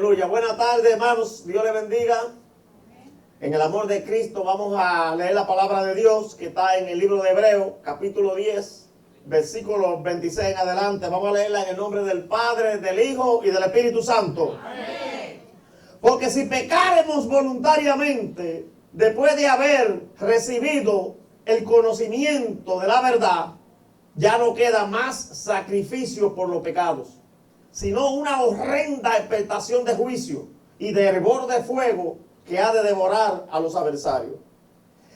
Aleluya. Buenas tardes, hermanos. Dios les bendiga. En el amor de Cristo vamos a leer la palabra de Dios que está en el libro de Hebreos, capítulo 10, versículos 26 en adelante. Vamos a leerla en el nombre del Padre, del Hijo y del Espíritu Santo. Amén. Porque si pecáremos voluntariamente, después de haber recibido el conocimiento de la verdad, ya no queda más sacrificio por los pecados, sino una horrenda expectación de juicio y de hervor de fuego que ha de devorar a los adversarios.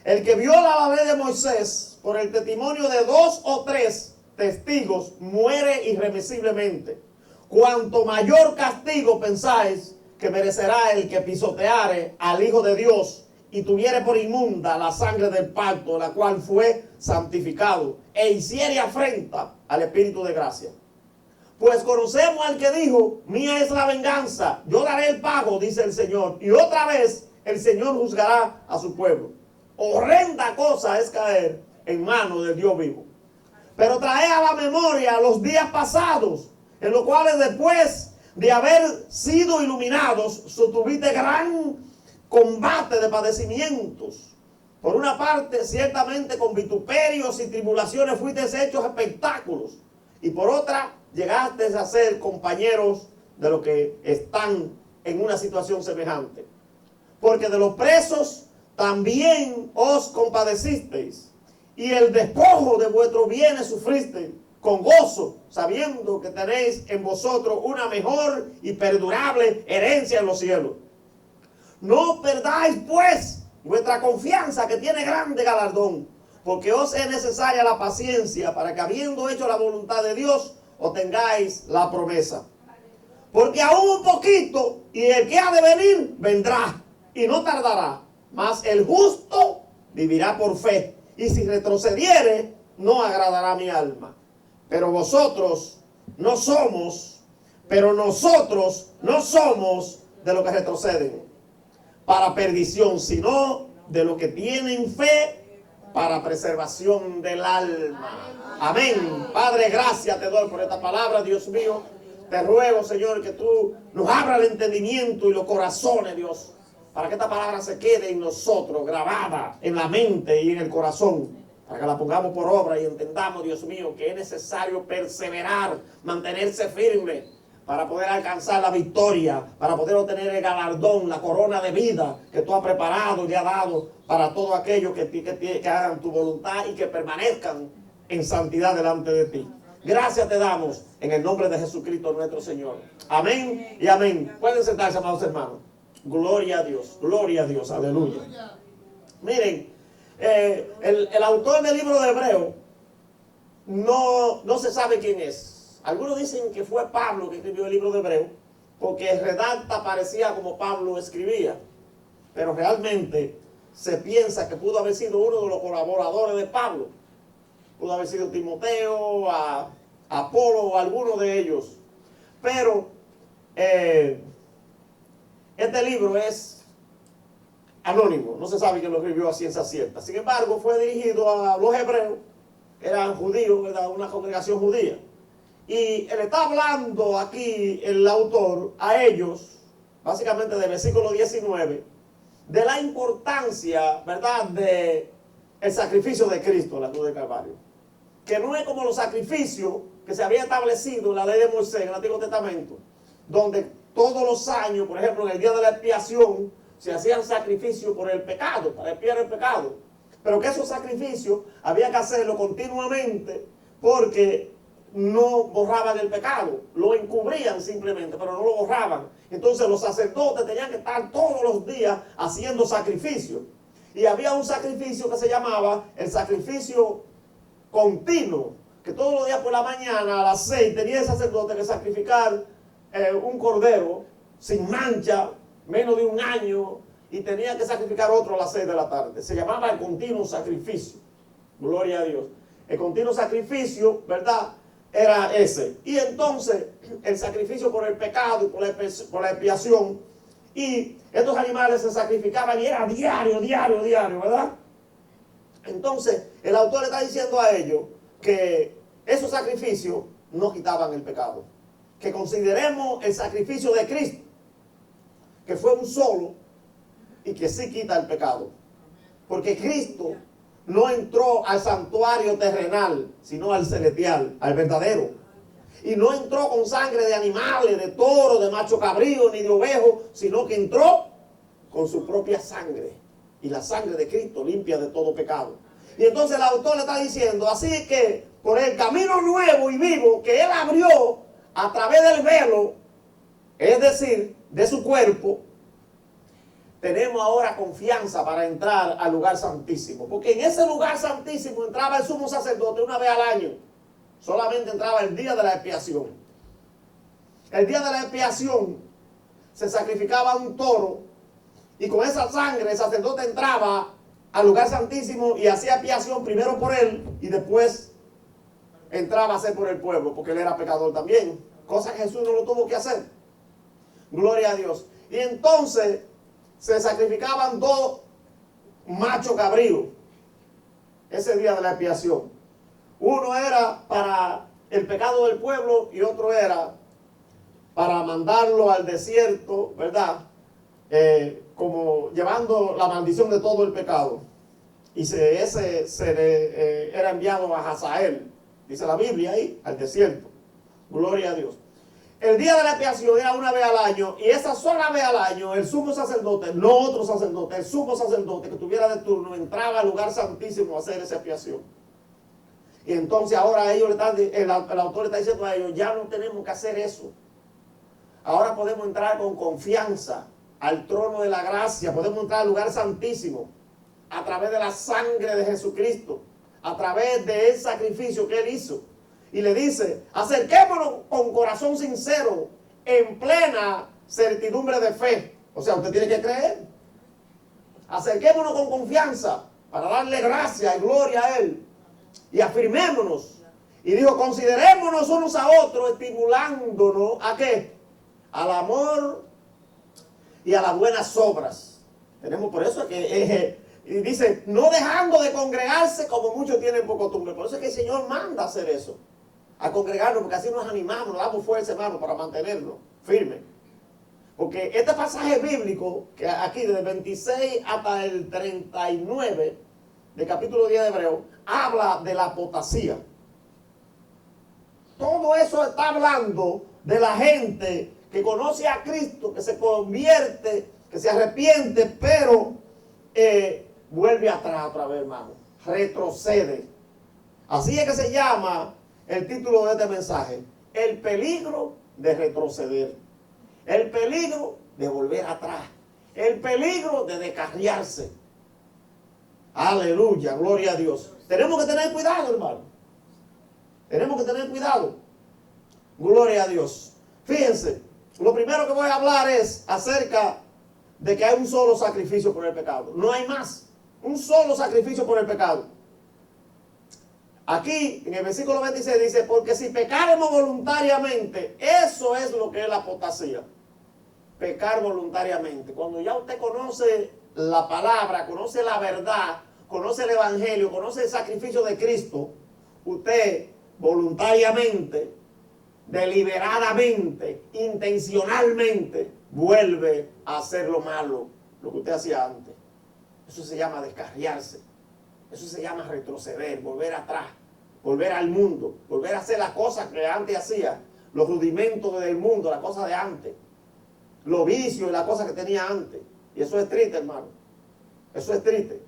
El que viola la ley de Moisés por el testimonio de 2 o 3 testigos muere irremisiblemente. Cuanto mayor castigo pensáis que merecerá el que pisoteare al Hijo de Dios y tuviere por inmunda la sangre del pacto, la cual fue santificado, e hiciere afrenta al Espíritu de gracia. Pues conocemos al que dijo: mía es la venganza, yo daré el pago, dice el Señor. Y otra vez el Señor juzgará a su pueblo. Horrenda cosa es caer en manos del Dios vivo. Pero trae a la memoria los días pasados, en los cuales después de haber sido iluminados, sostuviste gran combate de padecimientos. Por una parte, ciertamente con vituperios y tribulaciones fuiste hechos espectáculos. Y por otra, llegaste a ser compañeros de los que están en una situación semejante. Porque de los presos también os compadecisteis, y el despojo de vuestros bienes sufristeis con gozo, sabiendo que tenéis en vosotros una mejor y perdurable herencia en los cielos. No perdáis pues vuestra confianza, que tiene grande galardón, porque os es necesaria la paciencia, para que habiendo hecho la voluntad de Dios, obtengáis la promesa. Porque aún un poquito, y el que ha de venir vendrá, y no tardará. Mas el justo vivirá por fe, y si retrocediere, no agradará a mi alma. Pero nosotros no somos de los que retroceden para perdición, sino de los que tienen fe para preservación del alma. Amén. Padre, gracias te doy por esta palabra, Dios mío. Te ruego, Señor, que tú nos abras el entendimiento y los corazones, Dios, para que esta palabra se quede en nosotros, grabada en la mente y en el corazón, para que la pongamos por obra y entendamos, Dios mío, que es necesario perseverar, mantenerse firme, para poder alcanzar la victoria, para poder obtener el galardón, la corona de vida que tú has preparado y has dado para todos aquellos que hagan tu voluntad y que permanezcan en santidad delante de ti. Gracias te damos en el nombre de Jesucristo nuestro Señor. Amén y amén. Pueden sentarse, amados hermanos. Gloria a Dios, aleluya. Miren, el autor del libro de Hebreos no se sabe quién es. Algunos dicen que fue Pablo que escribió el libro de Hebreos, porque redacta parecía como Pablo escribía, pero realmente se piensa que pudo haber sido uno de los colaboradores de Pablo. Pudo haber sido Timoteo, Apolo o alguno de ellos. Pero este libro es anónimo, no se sabe quién lo escribió a ciencia cierta. Sin embargo, fue dirigido a los hebreos, eran judíos, era una congregación judía. Y él está hablando aquí, el autor, a ellos, básicamente del versículo 19, de la importancia, ¿verdad?, de el sacrificio de Cristo en la cruz de Calvario. Que no es como los sacrificios que se había establecido en la ley de Moisés, en el Antiguo Testamento, donde todos los años, por ejemplo, en el día de la expiación, se hacían sacrificios por el pecado, para expiar el pecado. Pero que esos sacrificios había que hacerlo continuamente, porque no borraban el pecado, lo encubrían simplemente, pero no lo borraban. Entonces los sacerdotes tenían que estar todos los días haciendo sacrificios. Y había un sacrificio que se llamaba el sacrificio continuo, que todos los días por la mañana a las 6 tenía el sacerdote que sacrificar un cordero sin mancha, menos de un año, y tenía que sacrificar otro a las 6 de la tarde. Se llamaba el continuo sacrificio. Gloria a Dios. El continuo sacrificio, ¿verdad?, era ese. Y entonces el sacrificio por el pecado y por la expiación, y estos animales se sacrificaban y era diario, ¿verdad? Entonces el autor está diciendo a ellos que esos sacrificios no quitaban el pecado, que consideremos el sacrificio de Cristo que fue un solo y que sí quita el pecado. Porque Cristo no entró al santuario terrenal, sino al celestial, al verdadero. Y no entró con sangre de animales, de toro, de macho cabrío, ni de ovejo, sino que entró con su propia sangre. Y la sangre de Cristo limpia de todo pecado. Y entonces el autor le está diciendo, así que por el camino nuevo y vivo que Él abrió a través del velo, es decir, de su cuerpo, tenemos ahora confianza para entrar al lugar santísimo. Porque en ese lugar santísimo entraba el sumo sacerdote una vez al año. Solamente entraba el día de la expiación. El día de la expiación se sacrificaba un toro y con esa sangre el sacerdote entraba al lugar santísimo y hacía expiación primero por él y después entraba a hacer por el pueblo, porque él era pecador también. Cosa que Jesús no lo tuvo que hacer. Gloria a Dios. Y entonces se sacrificaban 2 machos cabríos ese día de la expiación. Uno era para el pecado del pueblo y otro era para mandarlo al desierto, ¿verdad? Como llevando la maldición de todo el pecado. Y ese era enviado a Hazael, dice la Biblia ahí, al desierto. Gloria a Dios. El día de la expiación era una vez al año, y esa sola vez al año el sumo sacerdote, no otro sacerdote, el sumo sacerdote que tuviera de turno, entraba al lugar santísimo a hacer esa expiación. Y entonces ahora ellos el autor está diciendo a ellos, ya no tenemos que hacer eso. Ahora podemos entrar con confianza al trono de la gracia, podemos entrar al lugar santísimo a través de la sangre de Jesucristo, a través del sacrificio que Él hizo. Y le dice, acerquémonos con corazón sincero, en plena certidumbre de fe. O sea, usted tiene que creer. Acerquémonos con confianza para darle gracia y gloria a Él. Y afirmémonos. Y dijo, considerémonos unos a otros, estimulándonos, ¿a qué? Al amor y a las buenas obras. Tenemos por eso que, y dice, no dejando de congregarse como muchos tienen por costumbre. Por eso es que el Señor manda hacer eso. A congregarnos, porque así nos animamos, nos damos fuerza, hermano, para mantenernos firmes. Porque este pasaje bíblico, que aquí desde el 26 hasta el 39 del capítulo 10 de Hebreo, habla de la apostasía. Todo eso está hablando de la gente que conoce a Cristo, que se convierte, que se arrepiente, pero vuelve atrás otra vez, hermano. Retrocede. Así es que se llama el título de este mensaje: el peligro de retroceder, el peligro de volver atrás, el peligro de descarriarse. Aleluya, gloria a Dios. Tenemos que tener cuidado, hermano. Tenemos que tener cuidado. Gloria a Dios. Fíjense, lo primero que voy a hablar es acerca de que hay un solo sacrificio por el pecado. No hay más. Un solo sacrificio por el pecado. Aquí, en el versículo 26 dice, porque si pecaremos voluntariamente, eso es lo que es la apostasía. Pecar voluntariamente. Cuando ya usted conoce la palabra, conoce la verdad, conoce el evangelio, conoce el sacrificio de Cristo, usted voluntariamente, deliberadamente, intencionalmente, vuelve a hacer lo malo, lo que usted hacía antes. Eso se llama descarriarse. Eso se llama retroceder, volver atrás, volver al mundo, volver a hacer las cosas que antes hacía, los rudimentos del mundo, las cosas de antes, los vicios y las cosas que tenía antes. Y eso es triste, hermano. Eso es triste.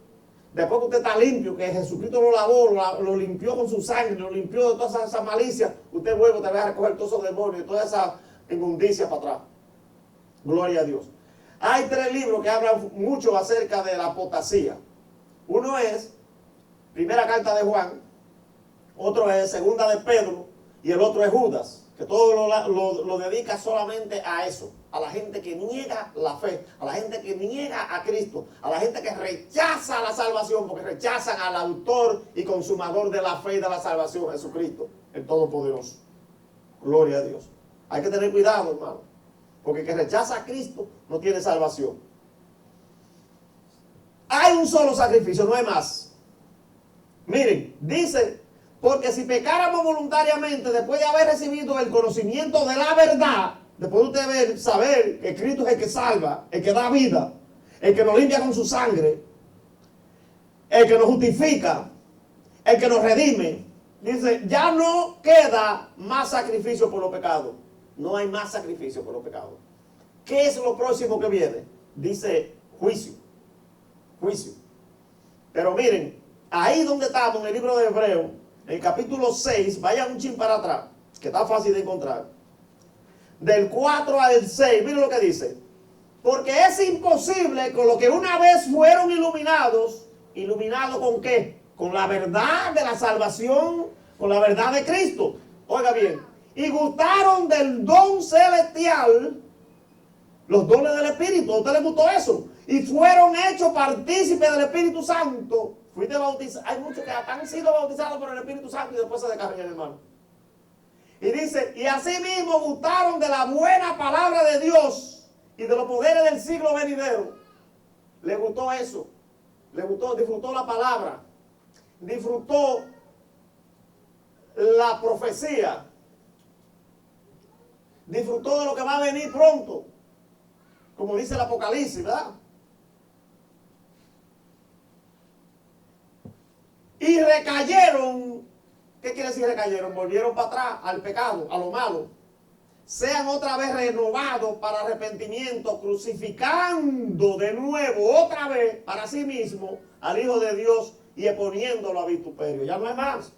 Después que usted está limpio, que Jesucristo lo lavó, lo limpió con su sangre, lo limpió de todas esas malicias, usted vuelve otra vez a recoger todos esos demonios y toda esa inmundicia para atrás. Gloria a Dios. Hay 3 libros que hablan mucho acerca de la apostasía. Uno es Primera carta de Juan, otro es Segunda de Pedro y el otro es Judas, que todo lo dedica solamente a eso, a la gente que niega la fe, a la gente que niega a Cristo, a la gente que rechaza la salvación, porque rechazan al autor y consumador de la fe y de la salvación, Jesucristo, el Todopoderoso. Gloria a Dios. Hay que tener cuidado, hermano, porque el que rechaza a Cristo no tiene salvación. Hay un solo sacrificio, no hay más. Miren, dice, porque si pecáramos voluntariamente después de haber recibido el conocimiento de la verdad, después de usted saber que Cristo es el que salva, el que da vida, el que nos limpia con su sangre, el que nos justifica, el que nos redime, dice, ya no queda más sacrificio por los pecados. No hay más sacrificio por los pecados. ¿Qué es lo próximo que viene? Dice juicio. Juicio. Pero miren, ahí donde estamos en el libro de Hebreo, en el capítulo 6, vayan un chin para atrás, que está fácil de encontrar. Del 4 al 6, miren lo que dice. Porque es imposible con lo que una vez fueron iluminados, ¿iluminados con qué? Con la verdad de la salvación, con la verdad de Cristo. Oiga bien, y gustaron del don celestial, los dones del Espíritu. ¿A usted le gustó eso? Y fueron hechos partícipes del Espíritu Santo. Fuiste bautizado. Hay muchos que han sido bautizados por el Espíritu Santo y después se descargan, hermano. Y dice, y asimismo gustaron de la buena palabra de Dios y de los poderes del siglo venidero. Le gustó eso. Le gustó, disfrutó la palabra. Disfrutó la profecía. Disfrutó de lo que va a venir pronto. Como dice el Apocalipsis, ¿verdad? Y recayeron. ¿Qué quiere decir recayeron? Volvieron para atrás al pecado, a lo malo. Sean otra vez renovados para arrepentimiento, crucificando de nuevo otra vez para sí mismo al Hijo de Dios y exponiéndolo a vituperio. Ya no hay más.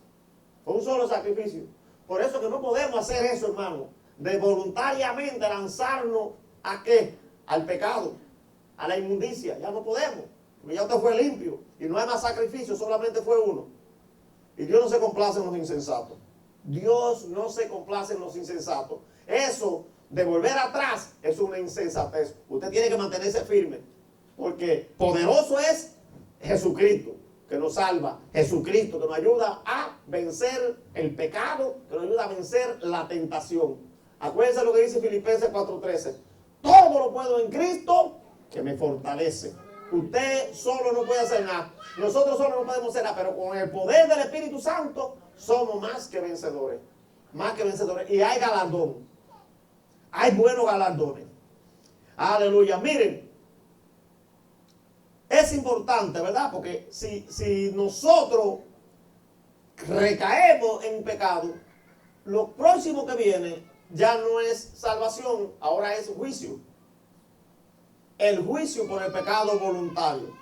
Fue un solo sacrificio. Por eso que no podemos hacer eso, hermano. De voluntariamente lanzarnos ¿a qué? Al pecado, a la inmundicia. Ya no podemos. Porque ya usted fue limpio. Y no hay más sacrificio, solamente fue uno. Y Dios no se complace en los insensatos. Dios no se complace en los insensatos. Eso de volver atrás es una insensatez. Usted tiene que mantenerse firme. Porque poderoso es Jesucristo, que nos salva. Jesucristo, que nos ayuda a vencer el pecado, que nos ayuda a vencer la tentación. Acuérdense lo que dice Filipenses 4:13. Todo lo puedo en Cristo que me fortalece. Usted solo no puede hacer nada. Nosotros solo no podemos hacer nada. Pero con el poder del Espíritu Santo somos más que vencedores. Más que vencedores. Y hay galardón. Hay buenos galardones. Aleluya. Miren. Es importante, ¿verdad? Porque si nosotros recaemos en pecado, lo próximo que viene ya no es salvación, ahora es juicio. El juicio por el pecado voluntario.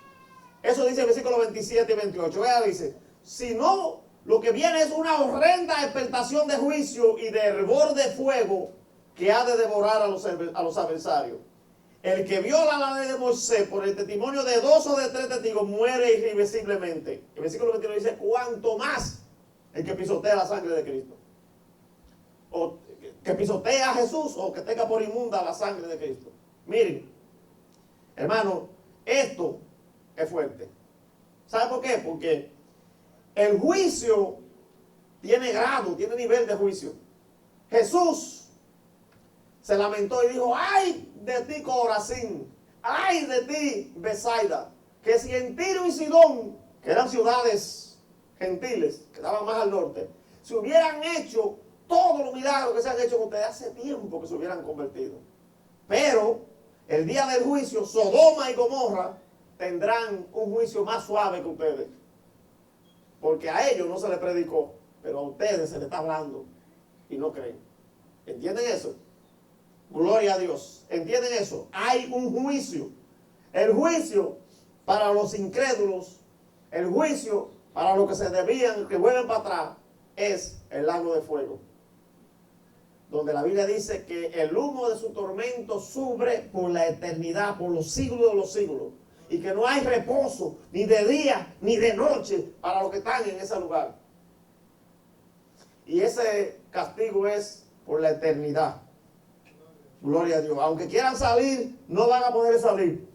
Eso dice el versículo 27 y 28. Vea, dice, si no, lo que viene es una horrenda expectación de juicio y de hervor de fuego que ha de devorar a los adversarios. El que viola la ley de Moisés por el testimonio de 2 o de 3 testigos muere irreversiblemente. El versículo 21 dice, cuanto más el que pisotea la sangre de Cristo. O que pisotea a Jesús o que tenga por inmunda la sangre de Cristo. Miren, hermano, esto es fuerte. ¿Sabe por qué? Porque el juicio tiene grado, tiene nivel de juicio. Jesús se lamentó y dijo, ay de ti Corazín, ay de ti Besaida, que si en Tiro y Sidón, que eran ciudades gentiles, que estaban más al norte, se hubieran hecho todos los milagros que se han hecho con ustedes, hace tiempo que se hubieran convertido. Pero el día del juicio, Sodoma y Gomorra tendrán un juicio más suave que ustedes. Porque a ellos no se les predicó, pero a ustedes se les está hablando y no creen. ¿Entienden eso? Gloria a Dios. ¿Entienden eso? Hay un juicio. El juicio para los incrédulos, el juicio para los que se desvían, que vuelven para atrás, es el lago de fuego. Donde la Biblia dice que el humo de su tormento sube por la eternidad, por los siglos de los siglos. Y que no hay reposo, ni de día, ni de noche, para los que están en ese lugar. Y ese castigo es por la eternidad. Gloria a Dios. Aunque quieran salir, no van a poder salir.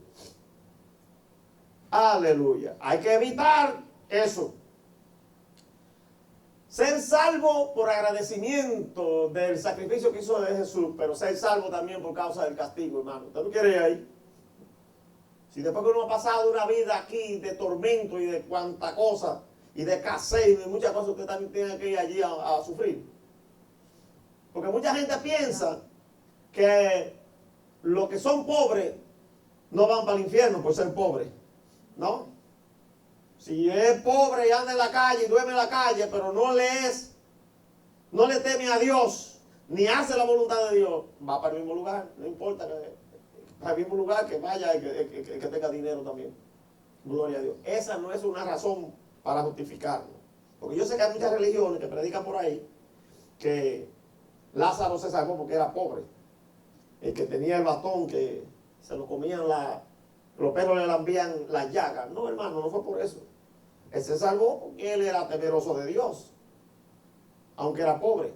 Aleluya. Hay que evitar eso. Ser salvo por agradecimiento del sacrificio que hizo de Jesús, pero ser salvo también por causa del castigo, hermano. ¿Usted no quiere ir ahí? Si después que uno ha pasado una vida aquí de tormento y de cuanta cosa, y de escasez y de muchas cosas, usted también tiene que ir allí a sufrir. Porque mucha gente piensa que los que son pobres no van para el infierno por ser pobres, ¿no? Si es pobre y anda en la calle y duerme en la calle, pero no le teme a Dios, ni hace la voluntad de Dios, va para el mismo lugar, no importa para el mismo lugar que vaya y que tenga dinero también. Gloria a Dios. Esa no es una razón para justificarlo. Porque yo sé que hay muchas religiones que predican por ahí que Lázaro se salvó porque era pobre. El que tenía el bastón que se lo comían los perros le lambían las llagas. No, hermano, no fue por eso. Él se salvó porque él era temeroso de Dios, aunque era pobre.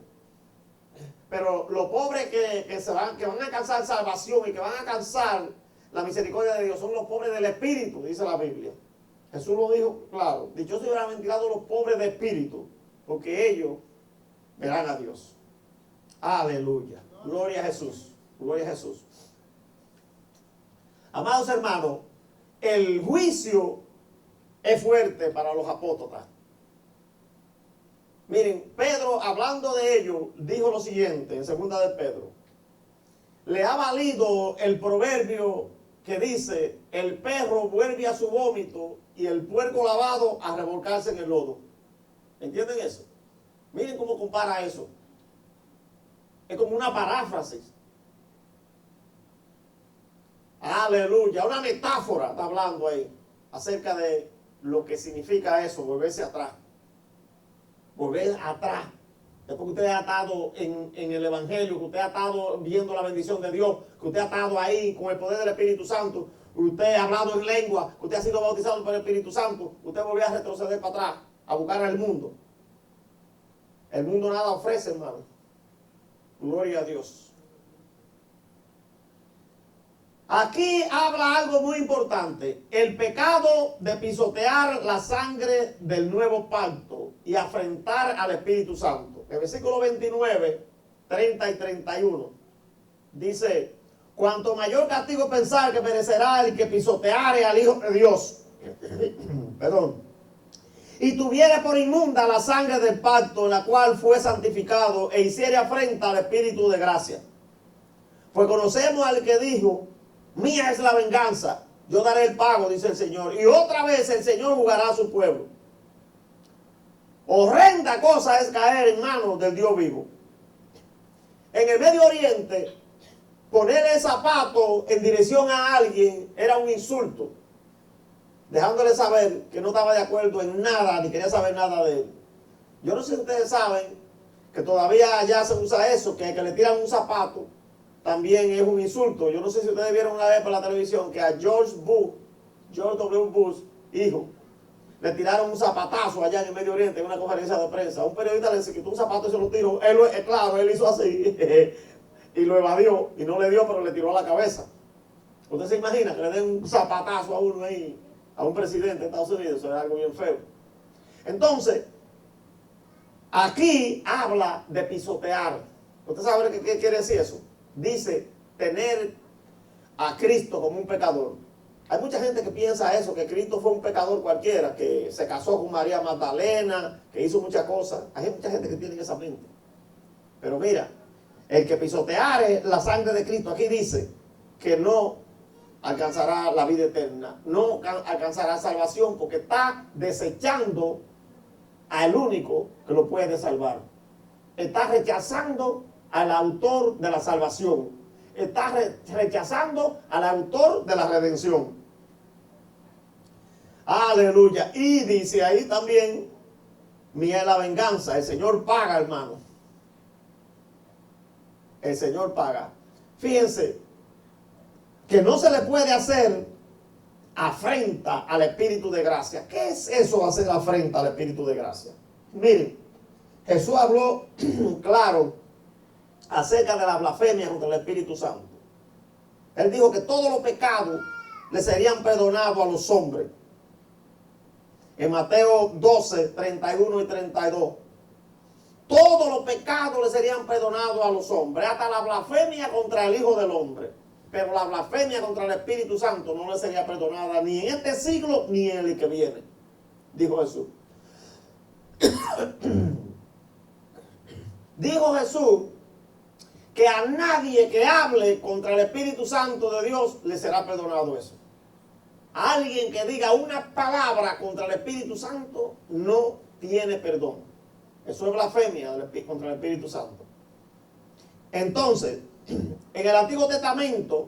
Pero los pobres que van a alcanzar salvación y que van a alcanzar la misericordia de Dios son los pobres del espíritu, dice la Biblia. Jesús lo dijo claro. Dichosos y bienaventurados los pobres de espíritu, porque ellos verán a Dios. Aleluya. Gloria a Jesús. Gloria a Jesús. Amados hermanos, el juicio es fuerte para los apóstatas. Miren, Pedro, hablando de ello, dijo lo siguiente en 2 de Pedro. Le ha valido el proverbio que dice: el perro vuelve a su vómito y el puerco lavado a revolcarse en el lodo. ¿Entienden eso? Miren cómo compara eso. Es como una paráfrasis. Aleluya, una metáfora está hablando ahí acerca de lo que significa eso, volverse atrás. Volver atrás. Después que usted ha estado en el Evangelio, que usted ha estado viendo la bendición de Dios, que usted ha estado ahí con el poder del Espíritu Santo, usted ha hablado en lengua, que usted ha sido bautizado por el Espíritu Santo, usted volvió a retroceder para atrás, a buscar al mundo. El mundo nada ofrece, hermano. Gloria a Dios. Aquí habla algo muy importante: el pecado de pisotear la sangre del nuevo pacto y afrentar al Espíritu Santo. El versículo 29, 30 y 31 dice: cuanto mayor castigo pensar que merecerá el que pisoteare al Hijo de Dios, perdón, y tuviere por inmunda la sangre del pacto en la cual fue santificado e hiciere afrenta al Espíritu de gracia. Pues conocemos al que dijo: mía es la venganza, yo daré el pago, dice el Señor. Y otra vez el Señor jugará a su pueblo. Horrenda cosa es caer en manos del Dios vivo. En el Medio Oriente, ponerle zapato en dirección a alguien era un insulto, dejándole saber que no estaba de acuerdo en nada, ni quería saber nada de él. Yo no sé si ustedes saben que todavía allá se usa eso, que le tiran un zapato también es un insulto. Yo no sé si ustedes vieron una vez por la televisión que a George W. Bush, hijo, le tiraron un zapatazo allá en el Medio Oriente en una conferencia de prensa. Un periodista le quitó un zapato y se lo tiró. Claro, él hizo así y lo evadió y no le dio, pero le tiró a la cabeza. ¿Usted se imagina que le den un zapatazo a uno ahí, a un presidente de Estados Unidos? Eso es algo bien feo. Entonces, aquí habla de pisotear. ¿Usted sabe qué quiere decir eso? Dice tener a Cristo como un pecador. Hay mucha gente que piensa eso, que Cristo fue un pecador cualquiera, que se casó con María Magdalena, que hizo muchas cosas. Hay mucha gente que tiene esa mente. Pero mira, el que pisoteare la sangre de Cristo, aquí dice que no alcanzará la vida eterna, no alcanzará salvación, porque está desechando al único que lo puede salvar. Está rechazando al autor de la salvación. Está rechazando al autor de la redención. Aleluya. Y dice ahí también: mía es la venganza. El Señor paga, hermano. El Señor paga. Fíjense que no se le puede hacer afrenta al Espíritu de gracia. ¿Qué es eso, hacer afrenta al Espíritu de gracia? Miren, Jesús habló claro acerca de la blasfemia contra el Espíritu Santo. Él dijo que todos los pecados le serían perdonados a los hombres. En Mateo 12, 31 y 32. Todos los pecados le serían perdonados a los hombres, hasta la blasfemia contra el Hijo del Hombre. Pero la blasfemia contra el Espíritu Santo no le sería perdonada ni en este siglo ni en el que viene, dijo Jesús. Dijo Jesús que a nadie que hable contra el Espíritu Santo de Dios le será perdonado eso. A alguien que diga una palabra contra el Espíritu Santo no tiene perdón. Eso es blasfemia contra el Espíritu Santo. Entonces, en el Antiguo Testamento,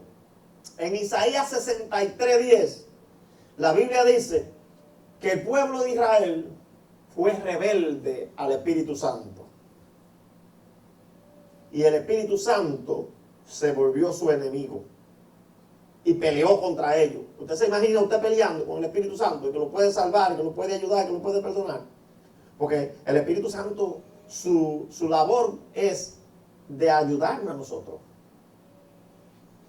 en Isaías 63:10, la Biblia dice que el pueblo de Israel fue rebelde al Espíritu Santo. Y el Espíritu Santo se volvió su enemigo y peleó contra ellos. ¿Usted se imagina usted peleando con el Espíritu Santo, que lo puede salvar, que lo puede ayudar, que lo puede perdonar? Porque el Espíritu Santo, su labor es de ayudarnos a nosotros.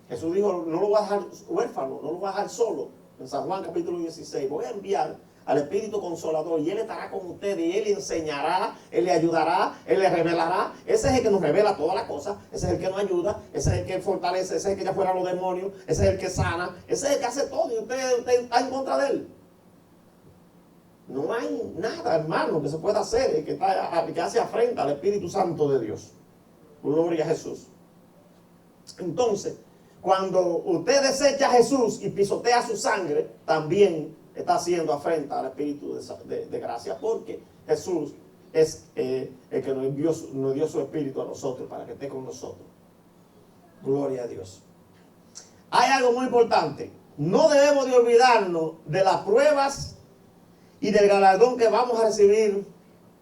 Jesús dijo, no lo voy a dejar huérfano, no lo voy a dejar solo. En San Juan capítulo 16, voy a enviar al Espíritu Consolador y Él estará con ustedes y Él le enseñará, Él le ayudará, Él le revelará. Ese es el que nos revela todas las cosas, ese es el que nos ayuda, ese es el que fortalece, ese es el que echa fuera los demonios, ese es el que sana, ese es el que hace todo y usted está en contra de Él. No hay nada, hermano, que se pueda hacer que hace afrenta al Espíritu Santo de Dios. Gloria a Jesús. Entonces, cuando usted desecha a Jesús y pisotea su sangre, también está haciendo afrenta al Espíritu de gracia, porque Jesús es el que nos dio su Espíritu a nosotros para que esté con nosotros. Gloria a Dios. Hay algo muy importante. No debemos de olvidarnos de las pruebas y del galardón que vamos a recibir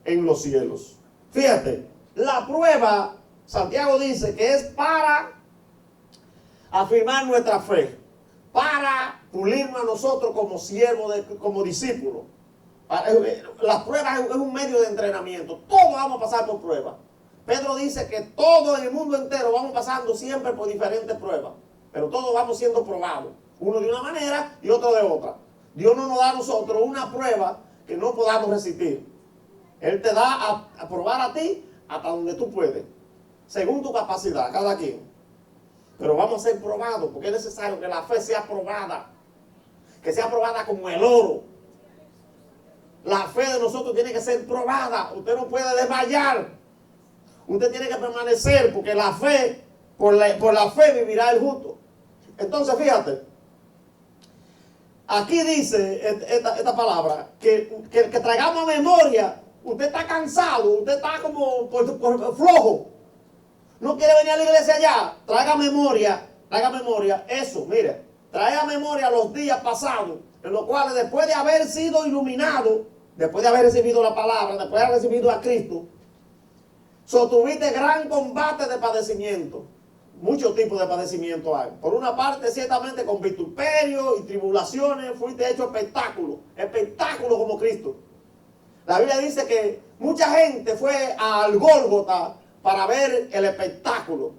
en los cielos. Fíjate, la prueba, Santiago dice que es para afirmar nuestra fe, para pulirnos a nosotros como siervos, como discípulos. Las pruebas es un medio de entrenamiento. Todos vamos a pasar por pruebas. Pedro dice que todo en el mundo entero vamos pasando siempre por diferentes pruebas, pero todos vamos siendo probados, uno de una manera y otro de otra. Dios no nos da a nosotros una prueba que no podamos resistir. Él te da a probar a ti hasta donde tú puedes, según tu capacidad, cada quien. Pero vamos a ser probados, porque es necesario que la fe sea probada, que sea probada como el oro. La fe de nosotros tiene que ser probada. Usted no puede desmayar. Usted tiene que permanecer, porque la fe, por la fe vivirá el justo. Entonces, fíjate, aquí dice esta palabra, que traigamos a memoria. Usted está cansado, usted está como por flojo. No quiere venir a la iglesia ya. Traiga memoria eso, mire. Traiga a memoria los días pasados, en los cuales después de haber sido iluminado, después de haber recibido la palabra, después de haber recibido a Cristo, sostuviste gran combate de padecimiento. Muchos tipos de padecimiento hay. Por una parte, ciertamente con vituperio y tribulaciones, fuiste hecho espectáculo como Cristo. La Biblia dice que mucha gente fue al Gólgota para ver el espectáculo.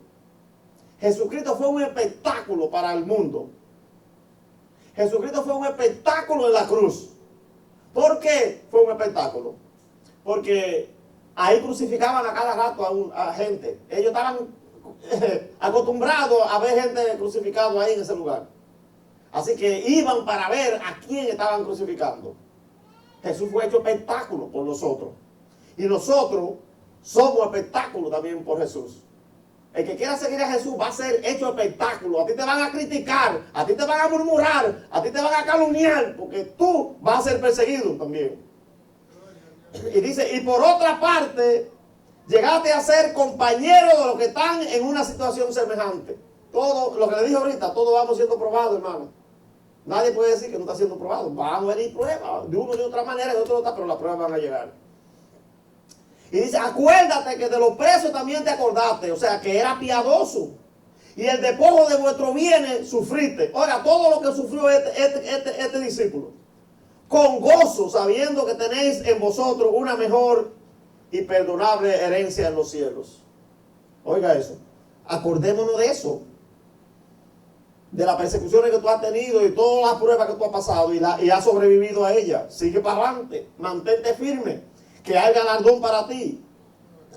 Jesucristo fue un espectáculo para el mundo. Jesucristo fue un espectáculo en la cruz. ¿Por qué fue un espectáculo? Porque ahí crucificaban a cada rato a gente. Ellos estaban acostumbrados a ver gente crucificada ahí en ese lugar. Así que iban para ver a quién estaban crucificando. Jesús fue hecho espectáculo por nosotros. Y nosotros somos espectáculo también por Jesús. El que quiera seguir a Jesús va a ser hecho espectáculo. A ti te van a criticar, a ti te van a murmurar, a ti te van a calumniar, porque tú vas a ser perseguido también. Y dice, y por otra parte, llegaste a ser compañero de los que están en una situación semejante. Todo lo que le dije ahorita, todos vamos siendo probados, hermano. Nadie puede decir que no está siendo probado. Van a venir pruebas, de uno de otra manera, de otro de otra, pero las pruebas van a llegar. Y dice, acuérdate que de los presos también te acordaste, o sea, que era piadoso. Y el despojo de vuestros bienes sufriste. Oiga, todo lo que sufrió este discípulo. Con gozo, sabiendo que tenéis en vosotros una mejor y perdonable herencia en los cielos. Oiga eso. Acordémonos de eso. De las persecuciones que tú has tenido y todas las pruebas que tú has pasado y has sobrevivido a ellas. Sigue para adelante. Mantente firme. Que hay galardón para ti.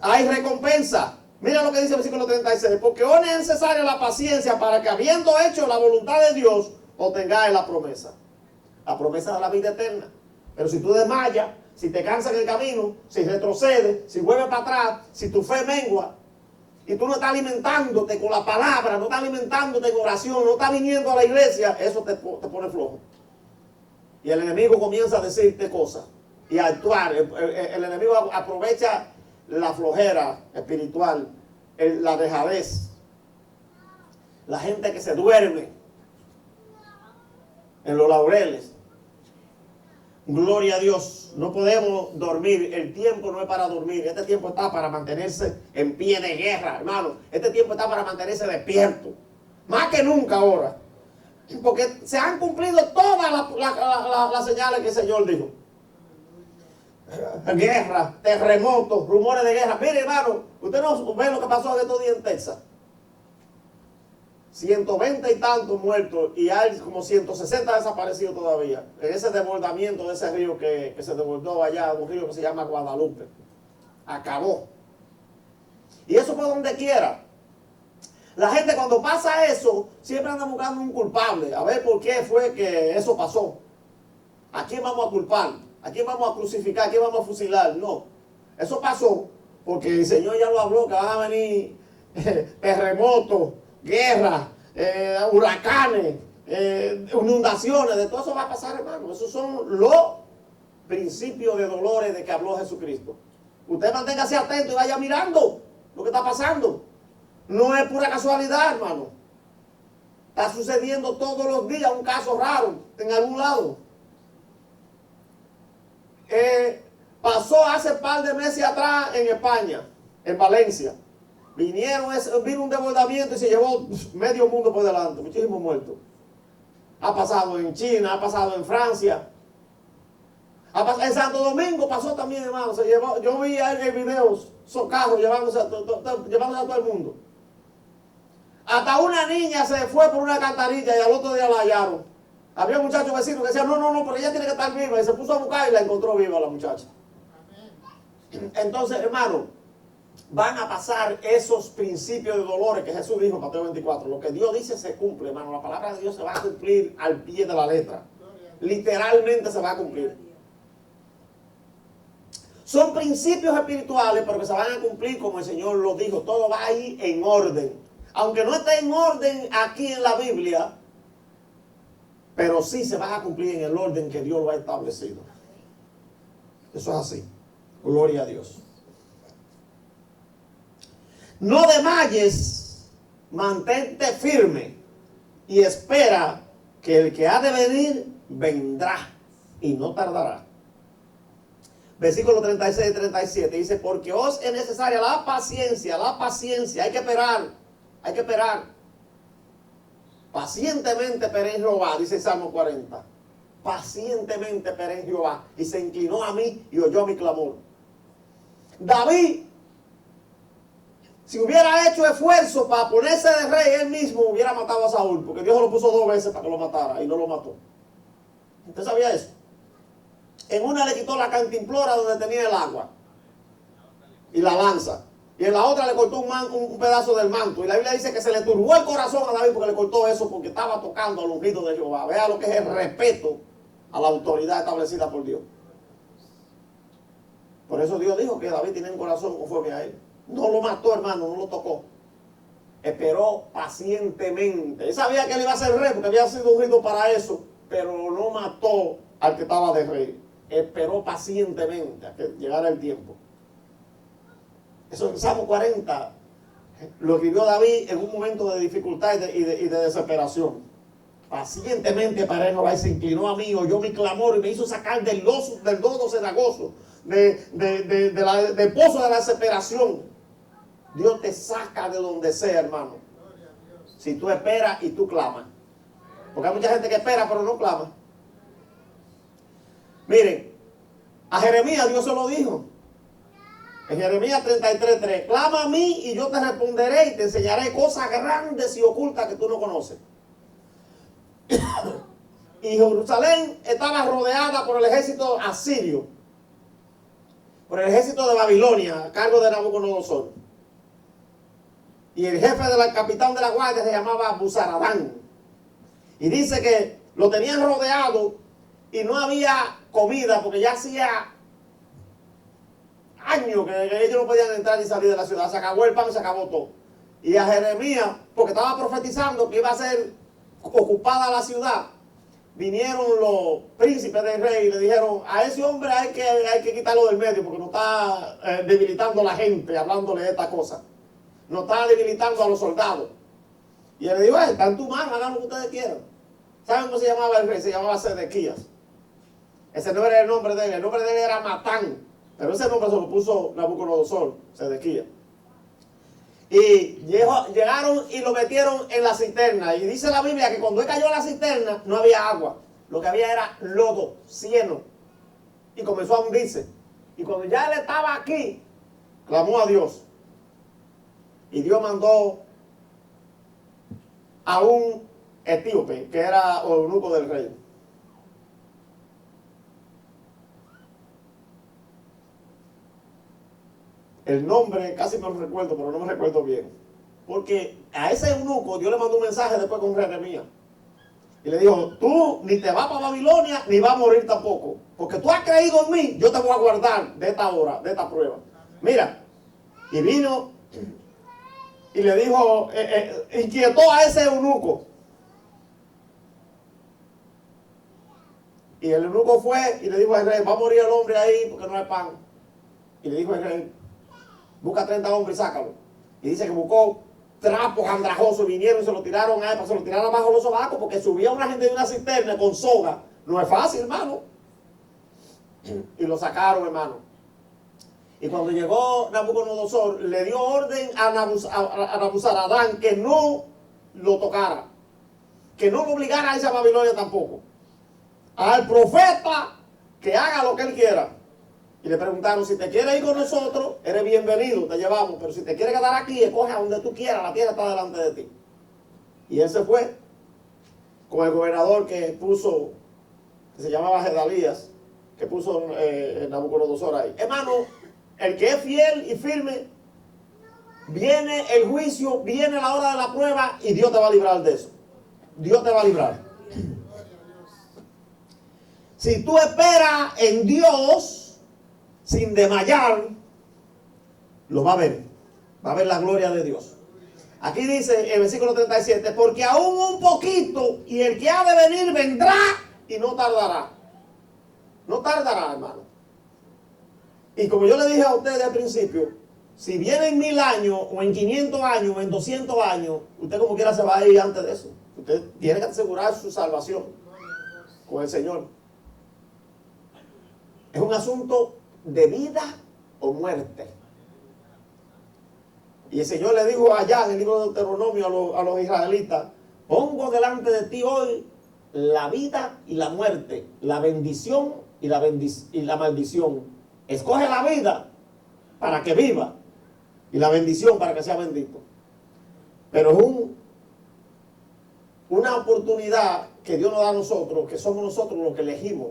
Hay recompensa. Mira lo que dice el versículo 36. Porque aún es necesaria la paciencia para que, habiendo hecho la voluntad de Dios, obtengáis la promesa. La promesa de la vida eterna. Pero si tú desmayas, si te cansas en el camino, si retrocedes, si vuelves para atrás, si tu fe mengua, y tú no estás alimentándote con la palabra, no estás alimentándote con oración, no estás viniendo a la iglesia, eso te pone flojo. Y el enemigo comienza a decirte cosas y a actuar. El enemigo aprovecha la flojera espiritual, la dejadez, la gente que se duerme en los laureles. Gloria a Dios, no podemos dormir, el tiempo no es para dormir, este tiempo está para mantenerse en pie de guerra, hermano, este tiempo está para mantenerse despierto, más que nunca ahora, porque se han cumplido todas las señales que el Señor dijo. Guerra, terremotos, rumores de guerra. Mire, hermano, usted no ve lo que pasó estos días en Texas. 120 y tantos muertos y hay como 160 desaparecidos todavía. En ese desbordamiento de ese río que se desbordó allá, un río que se llama Guadalupe. Acabó. Y eso fue donde quiera. La gente cuando pasa eso, siempre anda buscando un culpable. A ver por qué fue que eso pasó. ¿A quién vamos a culpar? ¿A quién vamos a crucificar? ¿A quién vamos a fusilar? No. Eso pasó porque el Señor ya lo habló, que van a venir terremotos, guerras, huracanes, inundaciones. De todo eso va a pasar, hermano. Esos son los principios de dolores de que habló Jesucristo. Usted manténgase atento y vaya mirando lo que está pasando. No es pura casualidad, hermano. Está sucediendo todos los días un caso raro en algún lado. Pasó hace par de meses atrás en España, en Valencia. Vino un desbordamiento y se llevó medio mundo por delante, muchísimos muertos. Ha pasado en China, ha pasado en Francia. En Santo Domingo pasó también, hermano. Yo vi en videos, socarros llevándose a todo el mundo. Hasta una niña se fue por una alcantarilla y al otro día la hallaron. Había un muchacho vecino que decía, no, pero ella tiene que estar viva. Y se puso a buscar y la encontró viva la muchacha. Entonces, hermano, van a pasar esos principios de dolores que Jesús dijo en Mateo 24. Lo que Dios dice se cumple, hermano. La palabra de Dios se va a cumplir al pie de la letra. Literalmente se va a cumplir. Son principios espirituales, pero que se van a cumplir como el Señor lo dijo. Todo va a ir en orden. Aunque no esté en orden aquí en la Biblia, pero sí se van a cumplir en el orden que Dios lo ha establecido. Eso es así. Gloria a Dios. No desmayes, mantente firme y espera que el que ha de venir vendrá y no tardará. Versículo 36 y 37 dice, porque os es necesaria la paciencia, hay que esperar. Pacientemente esperé en Jehová, dice el Salmo 40. Pacientemente esperé en Jehová y se inclinó a mí y oyó mi clamor. David, si hubiera hecho esfuerzo para ponerse de rey, él mismo hubiera matado a Saúl, porque Dios lo puso 2 veces para que lo matara y no lo mató. ¿Usted sabía eso? En una le quitó la cantimplora donde tenía el agua y la lanza. Y en la otra le cortó un pedazo del manto. Y la Biblia dice que se le turbó el corazón a David porque le cortó eso, porque estaba tocando al ungido de Jehová. Vea lo que es el respeto a la autoridad establecida por Dios. Por eso Dios dijo que David tenía un corazón conforme a él. No lo mató, hermano, no lo tocó. Esperó pacientemente. Él sabía que él iba a ser rey porque había sido ungido para eso, pero no mató al que estaba de rey. Esperó pacientemente a que llegara el tiempo. Eso en Salmo 40 lo escribió David en un momento de dificultad y de desesperación. Pacientemente para él Jehová, se inclinó a mí, oyó mi clamor y me hizo sacar del lodo cenagoso, del pozo de la desesperación. Dios te saca de donde sea, hermano. Si tú esperas y tú clamas. Porque hay mucha gente que espera pero no clama. Miren, a Jeremías Dios se lo dijo. En Jeremías 33:3, clama a mí y yo te responderé y te enseñaré cosas grandes y ocultas que tú no conoces. Y Jerusalén estaba rodeada por el ejército asirio, por el ejército de Babilonia, a cargo de Nabucodonosor. Y el jefe del capitán de la guardia se llamaba Buzaradán. Y dice que lo tenían rodeado y no había comida porque ya hacía años que ellos no podían entrar ni salir de la ciudad. Se acabó el pan, se acabó todo. Y a Jeremías, porque estaba profetizando que iba a ser ocupada la ciudad, vinieron los príncipes del rey y le dijeron: a ese hombre hay que quitarlo del medio porque nos está debilitando a la gente hablándole de estas cosas. Nos está debilitando a los soldados. Y él le dijo: está en tu mano, hagan lo que ustedes quieran. ¿Saben cómo se llamaba el rey? Se llamaba Sedequías. Ese no era el nombre de él. El nombre de él era Matán. Pero ese nombre se lo puso Nabucodonosor, Sedequías. Y llegaron y lo metieron en la cisterna. Y dice la Biblia que cuando él cayó en la cisterna no había agua. Lo que había era lodo, cieno. Y comenzó a hundirse. Y cuando ya él estaba aquí, clamó a Dios. Y Dios mandó a un etíope, que era eunuco del rey. El nombre casi me lo recuerdo, pero no me recuerdo bien. Porque a ese eunuco Dios le mandó un mensaje después con Jeremías. Y le dijo: tú ni te vas para Babilonia, ni vas a morir tampoco. Porque tú has creído en mí, yo te voy a guardar de esta hora, de esta prueba. Mira, y vino y le dijo, inquietó a ese eunuco. Y el eunuco fue y le dijo al rey: va a morir el hombre ahí porque no hay pan. Y le dijo al rey: busca 30 hombres y sácalo. Y dice que buscó trapos andrajosos, vinieron y se lo tiraron a él, para que se lo tiraran bajo los sobacos, porque subía una gente de una cisterna con soga. No es fácil, hermano. Y lo sacaron, hermano. Y cuando llegó Nabucodonosor, le dio orden a Nabuzaradán que no lo tocara, que no lo obligara a irse a Babilonia tampoco. Al profeta que haga lo que él quiera. Y le preguntaron: si te quieres ir con nosotros, eres bienvenido, te llevamos. Pero si te quieres quedar aquí, escoge a donde tú quieras, la tierra está delante de ti. Y él se fue con el gobernador que puso, que se llamaba Gedalías, que puso Nabucodonosor ahí. Hermano, el que es fiel y firme, viene el juicio, viene la hora de la prueba y Dios te va a librar de eso. Dios te va a librar. Si tú esperas en Dios sin desmayar, lo va a ver. Va a ver la gloria de Dios. Aquí dice en el versículo 37: porque aún un poquito, y el que ha de venir vendrá y no tardará. No tardará, hermano. Y como yo le dije a ustedes al principio, si viene en 1000 años, o en 500 años, o en 200 años, usted como quiera se va a ir antes de eso. Usted tiene que asegurar su salvación con el Señor. Es un asunto de vida o muerte. Y el Señor le dijo allá en el libro de Deuteronomio a los israelitas: pongo delante de ti hoy la vida y la muerte, la bendición y la maldición. Escoge la vida para que viva y la bendición para que sea bendito. Pero es una oportunidad que Dios nos da a nosotros, que somos nosotros los que elegimos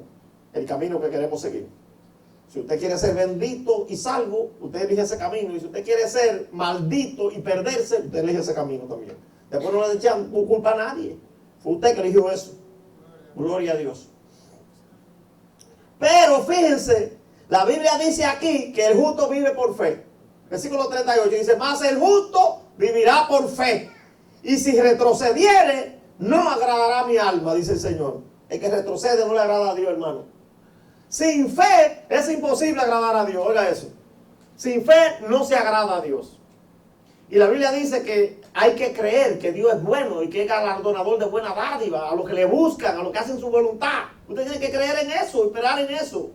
el camino que queremos seguir. Si usted quiere ser bendito y salvo, usted elige ese camino. Y si usted quiere ser maldito y perderse, usted elige ese camino también. Después no le echan culpa a nadie. Fue usted que eligió eso. Gloria a Dios. Pero fíjense, la Biblia dice aquí que el justo vive por fe. Versículo 38 dice: mas el justo vivirá por fe. Y si retrocediere, no agradará mi alma, dice el Señor. El que retrocede no le agrada a Dios, hermano. Sin fe es imposible agradar a Dios. Oiga eso. Sin fe no se agrada a Dios. Y la Biblia dice que hay que creer que Dios es bueno y que es galardonador de buena dádiva a los que le buscan, a los que hacen su voluntad. Usted tiene que creer en eso, esperar en eso.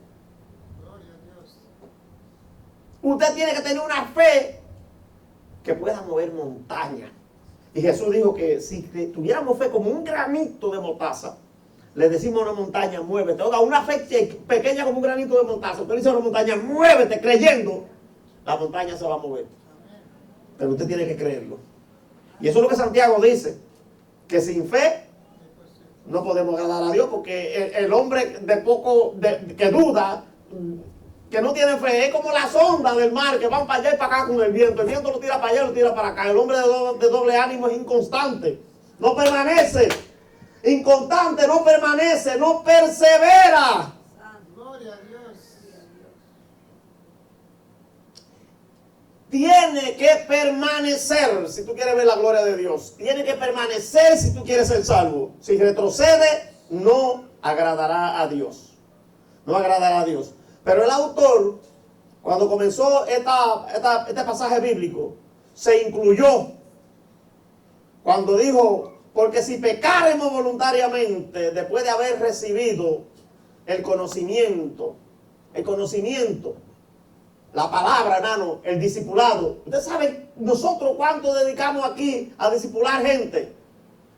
Usted tiene que tener una fe que pueda mover montañas. Y Jesús dijo que si tuviéramos fe como un granito de mostaza, le decimos a una montaña: muévete. Oiga, una fe pequeña como un granito de mostaza. Usted le dice a una montaña: muévete, creyendo, la montaña se va a mover. Pero usted tiene que creerlo. Y eso es lo que Santiago dice, que sin fe no podemos agradar a Dios, porque el hombre que duda, que no tiene fe, es como las ondas del mar que van para allá y para acá con el viento. El viento lo tira para allá y lo tira para acá. El hombre de doble ánimo es inconstante, no permanece. Inconstante, no permanece, no persevera. Gloria a Dios. tiene que permanecer si tú quieres ver la gloria de Dios. Tiene que permanecer si tú quieres ser salvo. Si retrocede, no agradará a Dios. No agradará a Dios. Pero el autor, cuando comenzó este pasaje bíblico, se incluyó cuando dijo, porque si pecaremos voluntariamente después de haber recibido el conocimiento, la palabra, hermano, el discipulado. Usted sabe, nosotros cuánto dedicamos aquí a discipular gente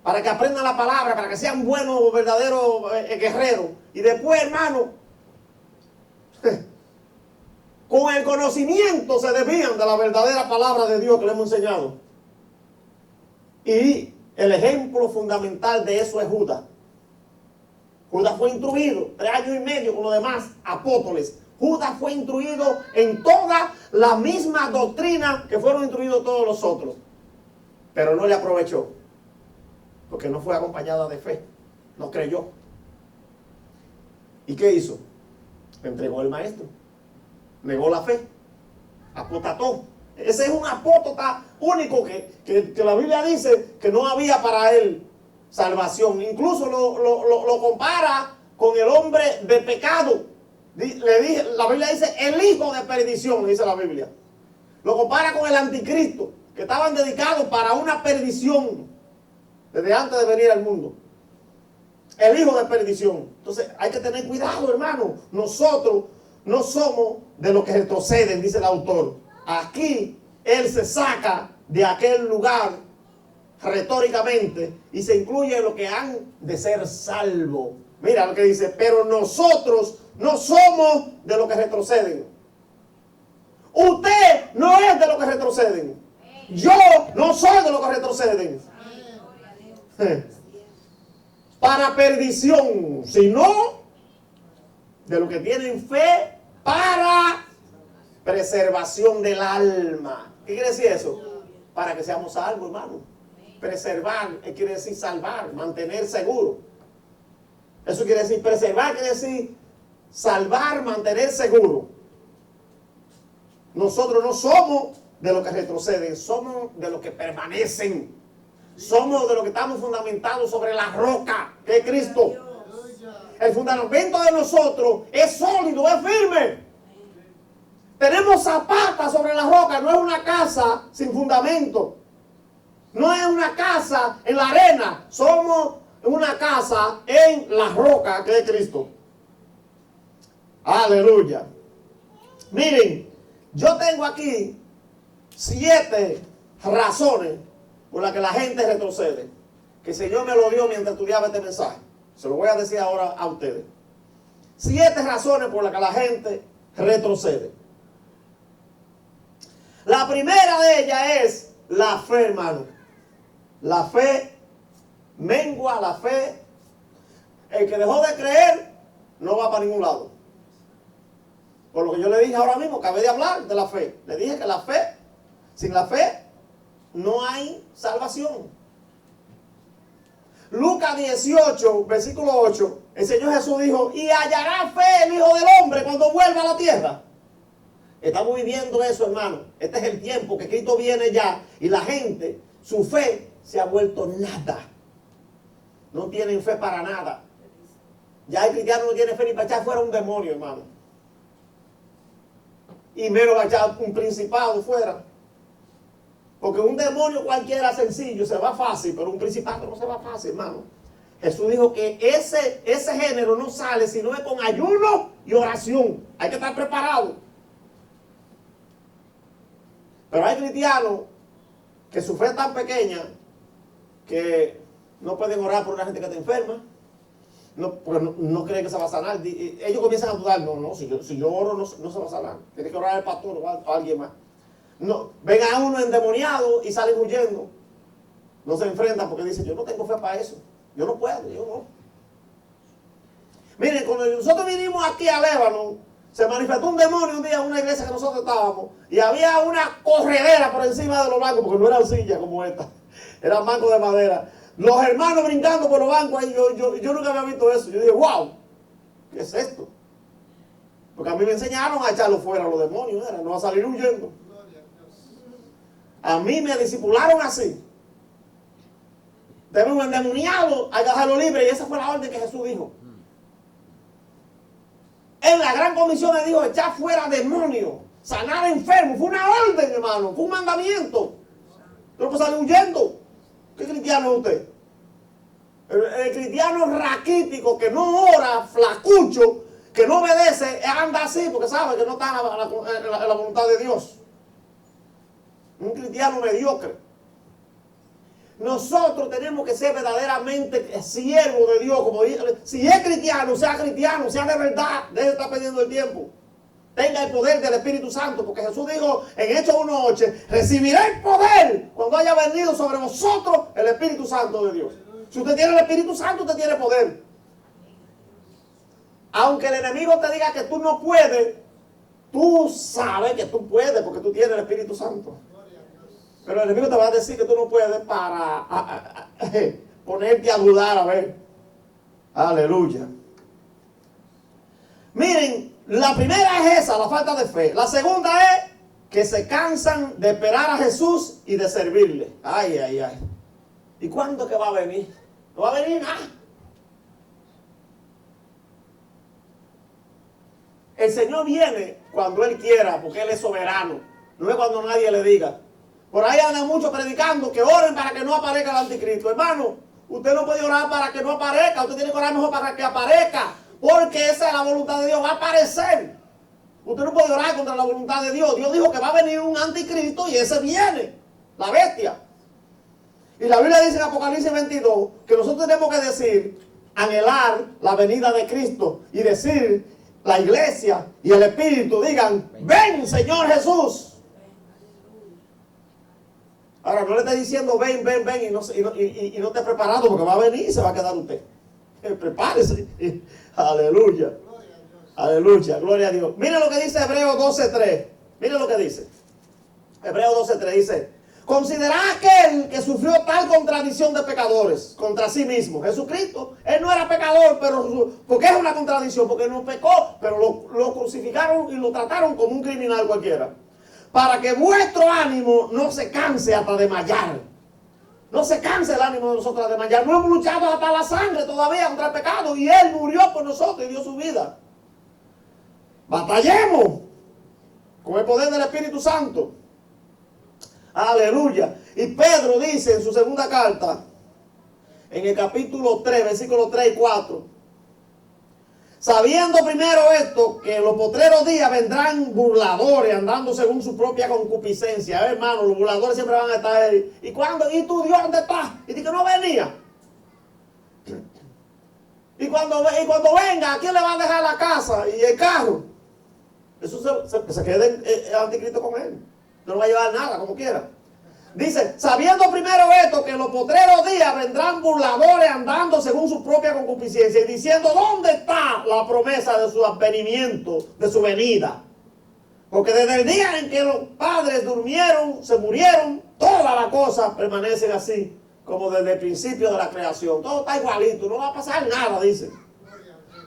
para que aprendan la palabra, para que sean buenos, verdaderos guerreros. Y después, hermano, con el conocimiento se desvían de la verdadera palabra de Dios que le hemos enseñado. Y el ejemplo fundamental de eso es Judas. Judas fue instruido 3 años y medio con los demás apóstoles. Judas fue instruido en toda la misma doctrina que fueron instruidos todos los otros. Pero no le aprovechó. Porque no fue acompañada de fe. No creyó. ¿Y qué hizo? Entregó al maestro. Negó la fe. Apostató. Ese es un apóstata único que la Biblia dice que no había para él salvación. Incluso lo compara con el hombre de pecado. La Biblia dice el hijo de perdición, dice la Biblia. Lo compara con el anticristo, que estaban dedicados para una perdición desde antes de venir al mundo. El hijo de perdición. Entonces hay que tener cuidado, hermano. Nosotros no somos de los que retroceden, dice el autor. Aquí él se saca de aquel lugar retóricamente y se incluye en lo que han de ser salvos. Mira lo que dice, pero nosotros no somos de los que retroceden. Usted no es de los que retroceden. Yo no soy de los que retroceden. Para perdición, sino de los que tienen fe para preservación del alma. ¿Qué quiere decir eso? Para que seamos salvos, hermano. Preservar quiere decir salvar, mantener seguro. Eso quiere decir preservar, quiere decir salvar, mantener seguro. Nosotros no somos de los que retroceden, somos de los que permanecen. Somos de los que estamos fundamentados sobre la roca, que es Cristo. El fundamento de nosotros es sólido, es firme. Tenemos zapatas sobre la roca, no es una casa sin fundamento. No es una casa en la arena, somos una casa en la roca que es Cristo. Aleluya. Miren, yo tengo aquí 7 razones por las que la gente retrocede. Que el Señor me lo dio mientras estudiaba este mensaje. Se lo voy a decir ahora a ustedes. 7 razones por las que la gente retrocede. La primera de ellas es la fe, hermano. La fe mengua, la fe. El que dejó de creer no va para ningún lado. Por lo que yo le dije ahora mismo, acabé de hablar de la fe. Le dije que la fe, sin la fe, no hay salvación. Lucas 18, versículo 8, el Señor Jesús dijo, y hallará fe el Hijo del Hombre cuando vuelva a la tierra. Estamos viviendo eso, hermano. Este es el tiempo que Cristo viene ya y la gente, su fe se ha vuelto nada. No tienen fe para nada. Ya el cristiano no tiene fe ni para echar fuera un demonio, hermano. Y menos va a echar un principado fuera. Porque un demonio cualquiera sencillo se va fácil, pero un principado no se va fácil, hermano. Jesús dijo que ese género no sale sino es con ayuno y oración. Hay que estar preparado. Pero hay cristianos que su fe es tan pequeña que no pueden orar por una gente que está enferma. Porque no creen que se va a sanar. Ellos comienzan a dudar. No, si yo oro no se va a sanar. Tiene que orar al pastor o a alguien más. No, ven a uno endemoniado y salen huyendo. No se enfrentan porque dicen, yo no tengo fe para eso. Yo no puedo, yo no. Miren, cuando nosotros vinimos aquí a Lébano, se manifestó un demonio un día en una iglesia que nosotros estábamos y había una corredera por encima de los bancos, porque no eran sillas como esta, eran bancos de madera. Los hermanos brincando por los bancos ahí, yo nunca había visto eso. Yo dije, wow, ¿qué es esto? Porque a mí me enseñaron a echarlo fuera a los demonios, no a salir huyendo. A mí me discipularon así. Deben endemoniarlo, hay que dejarlo libre. Y esa fue la orden que Jesús dijo. En la gran comisión le dijo echar fuera demonios, sanar enfermos. Fue una orden, hermano, fue un mandamiento. Usted no puede salir huyendo. ¿Qué cristiano es usted? El cristiano raquítico que no ora, flacucho, que no obedece, anda así porque sabe que no está en la voluntad de Dios. Un cristiano mediocre. Nosotros tenemos que ser verdaderamente siervos de Dios. Como si es cristiano, sea de verdad. Deje de estar perdiendo el tiempo. Tenga el poder del Espíritu Santo, porque Jesús dijo en Hechos 1:8, recibiré el poder cuando haya venido sobre vosotros el Espíritu Santo de Dios. Si usted tiene el Espíritu Santo, usted tiene poder. Aunque el enemigo te diga que tú no puedes, tú sabes que tú puedes porque tú tienes el Espíritu Santo. Pero el enemigo te va a decir que tú no puedes para ponerte a dudar, a ver. Aleluya. Miren, la primera es esa, la falta de fe. La segunda es que se cansan de esperar a Jesús y de servirle. Ay, ay, ay. ¿Y cuándo que va a venir? No va a venir nada. El Señor viene cuando Él quiera, porque Él es soberano. No es cuando nadie le diga. Por ahí andan muchos predicando que oren para que no aparezca el anticristo. Hermano, usted no puede orar para que no aparezca. Usted tiene que orar mejor para que aparezca. Porque esa es la voluntad de Dios. Va a aparecer. Usted no puede orar contra la voluntad de Dios. Dios dijo que va a venir un anticristo y ese viene. La bestia. Y la Biblia dice en Apocalipsis 22 que nosotros tenemos que decir, anhelar la venida de Cristo. Y decir, la iglesia y el Espíritu digan, ven Señor Jesús. Ahora, no le está diciendo ven, ven, ven y no esté preparado porque va a venir y se va a quedar usted. Prepárese. Aleluya. Aleluya, gloria a Dios. Miren lo que dice Hebreos 12:3. Miren lo que dice. Hebreos 12:3 dice, considerad aquel que sufrió tal contradicción de pecadores contra sí mismo. Jesucristo, Él no era pecador, pero porque es una contradicción, porque no pecó, pero lo crucificaron y lo trataron como un criminal cualquiera. Para que vuestro ánimo no se canse hasta desmayar. No se canse el ánimo de nosotros hasta desmayar. No hemos luchado hasta la sangre todavía contra el pecado. Y Él murió por nosotros y dio su vida. Batallemos con el poder del Espíritu Santo. Aleluya. Y Pedro dice en su segunda carta, en el capítulo 3, versículos 3 y 4. Sabiendo primero esto, que en los postreros días vendrán burladores andando según su propia concupiscencia. Hermano, los burladores siempre van a estar ahí. ¿Y cuándo? ¿Y tu Dios dónde está? Y dice que no venía. Y cuando venga, ¿a quién le va a dejar la casa y el carro? Eso se quede el anticristo con él. No va a llevar nada, como quiera. Dice, sabiendo primero esto, que en los postreros días vendrán burladores andando según su propia concupiscencia y diciendo, ¿dónde está la promesa de su advenimiento, de su venida? Porque desde el día en que los padres durmieron, se murieron, todas las cosas permanecen así, como desde el principio de la creación. Todo está igualito, no va a pasar nada, dice.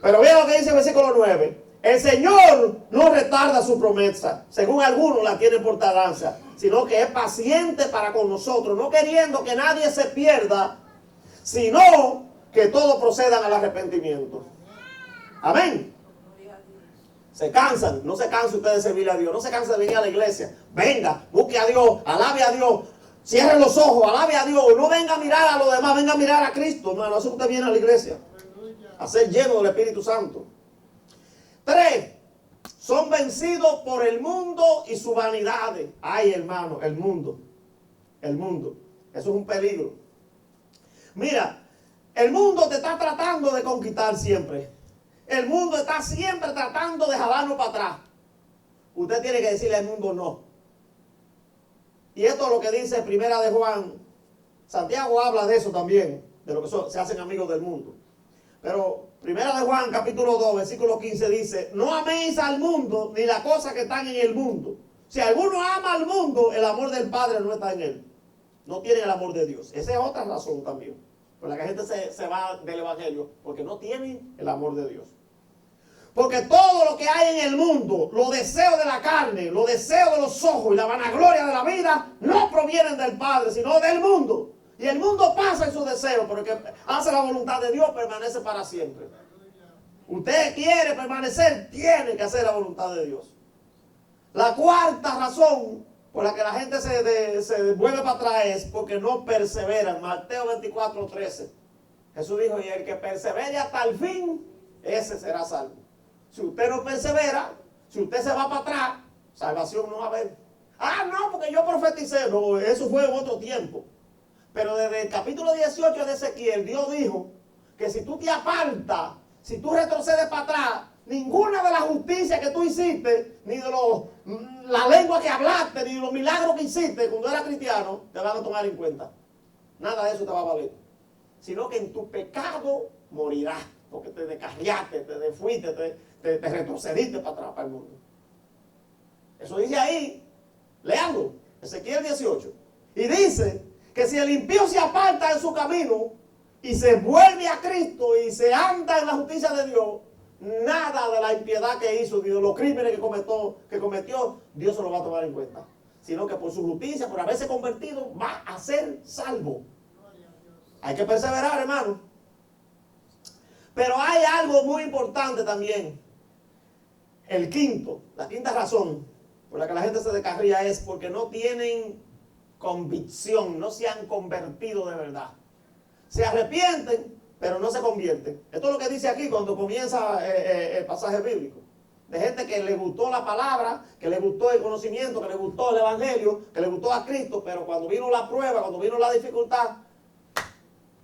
Pero vean lo que dice el versículo 9. El Señor no retarda su promesa, según algunos la tienen por tardanza, sino que es paciente para con nosotros, no queriendo que nadie se pierda, sino que todos procedan al arrepentimiento. Amén. Se cansan, no se canse usted de servirle a Dios, no se canse de venir a la iglesia. Venga, busque a Dios, alabe a Dios, cierre los ojos, alabe a Dios, no venga a mirar a los demás, venga a mirar a Cristo, hermano. Eso usted viene a la iglesia, a ser lleno del Espíritu Santo. 3. Son vencidos por el mundo y sus vanidades. Ay, hermano, el mundo. El mundo. Eso es un peligro. Mira, el mundo te está tratando de conquistar siempre. El mundo está siempre tratando de jalarnos para atrás. Usted tiene que decirle al mundo no. Y esto es lo que dice Primera de Juan. Santiago habla de eso también, de lo que se hacen amigos del mundo. Pero Primera de Juan, capítulo 2, versículo 15 dice, no améis al mundo ni las cosas que están en el mundo. Si alguno ama al mundo, el amor del Padre no está en él. No tiene el amor de Dios. Esa es otra razón también por la que la gente se va del evangelio, porque no tienen el amor de Dios. Porque todo lo que hay en el mundo, los deseos de la carne, los deseos de los ojos y la vanagloria de la vida, no provienen del Padre, sino del mundo. Y el mundo pasa en sus deseos, pero el que hace la voluntad de Dios permanece para siempre. Usted quiere permanecer, tiene que hacer la voluntad de Dios. La cuarta razón por la que la gente se vuelve para atrás es porque no perseveran. Mateo 24:13. Jesús dijo, y el que persevere hasta el fin, ese será salvo. Si usted no persevera, si usted se va para atrás, salvación no va a haber. Ah, no, porque yo profeticé. No, eso fue en otro tiempo. Pero desde el capítulo 18 de Ezequiel, Dios dijo que si tú te apartas, si tú retrocedes para atrás, ninguna de las justicias que tú hiciste, ni de la lengua que hablaste, ni de los milagros que hiciste cuando eras cristiano, te van a tomar en cuenta. Nada de eso te va a valer. Sino que en tu pecado morirás, porque te descarriaste, te fuiste, te retrocediste para atrás, para el mundo. Eso dice ahí, leando, Ezequiel 18. Y dice que si el impío se aparta de su camino y se vuelve a Cristo y se anda en la justicia de Dios, nada de la impiedad que hizo, ni de los crímenes que cometió, Dios se lo va a tomar en cuenta. Sino que por su justicia, por haberse convertido, va a ser salvo. Hay que perseverar, hermano. Pero hay algo muy importante también. La quinta razón por la que la gente se descarría es porque no tienen convicción, no se han convertido de verdad. Se arrepienten, pero no se convierten. Esto es lo que dice aquí cuando comienza el pasaje bíblico. De gente que le gustó la palabra, que le gustó el conocimiento, que le gustó el evangelio, que le gustó a Cristo, pero cuando vino la prueba, cuando vino la dificultad,